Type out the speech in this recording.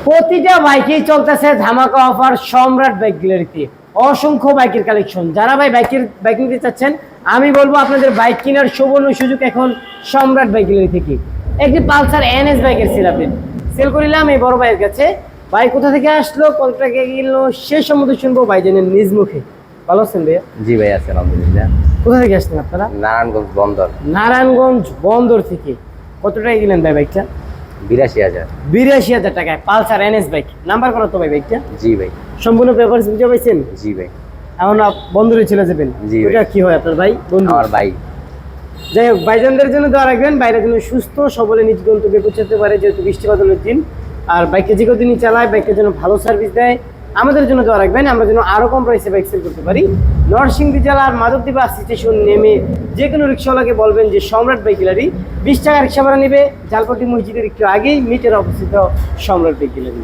প্রতিটা বাইকেই চলতেছে ধামাকা অফার সম্রাট বাইক গ্যালারিতে। অসংখ্য বাইকের কালেকশন। যারা ভাই বাইক নিতে চাচ্ছেন, আমি বলবো আপনাদের বাইক কেনার সুবর্ণ সুযোগ এখন সম্রাট বাইক গ্যালারি থেকে। একটি পালসার এনএস বাইকের সেল করিলাম এই বড় ভাইয়ের কাছে। ভাই কোথা থেকে আসলো, কত টাকা কিনলো, সে সম্বন্ধে শুনবো ভাই জানেন নিজ মুখে। ভালো আছেন ভাইয়া? জি ভাই, আছেন আলহামদুলিল্লাহ। কোথা থেকে আসছেন আপনারা? নারায়ণগঞ্জ বন্দর। নারায়ণগঞ্জ বন্দর থেকে। কত টাকা কিনলেন ভাই বাইকটা? 82,000। 82,000 টাকায় পালসার এনএস বাইক। নাম্বার কত তো ভাই বাইকটা? জি ভাই। সম্পূর্ণ পেপারস বুঝে পাইছেন? জি ভাই। এখন বন্ধুরে চলে যাবেন। জি ভাই। ওটা কি হয় আপনার ভাই? বন্ধু? আমার ভাই। যাই হোক, ভাইজানদের জন্য দোয়া রাখবেন, বাইরে যেন সুস্থ সবলে নিজ গন্তব্যে পৌঁছাতে পারে, যেহেতু বৃষ্টি বাদলের দিন। আর বাইককে যে কদিনই চালায়, বাইকের জন্য ভালো সার্ভিস দেয়। আমাদের জন্য দোয়া রাখবেন, আমরা যেন আরো কম প্রাইসে বাইক সেল করতে পারি। নরসিংদী জেলার মাধবদী বাস স্টেশন নেমে যে কোনো রিক্সাওয়ালাকে বলবেন যে সম্রাট বাইক গ্যালারি, 20 টাকা রিক্সা ভাড়া নেবে। জালপট্টি মসজিদের একটু আগেই মিটার অবস্থিত সম্রাট বাইক গ্যালারি।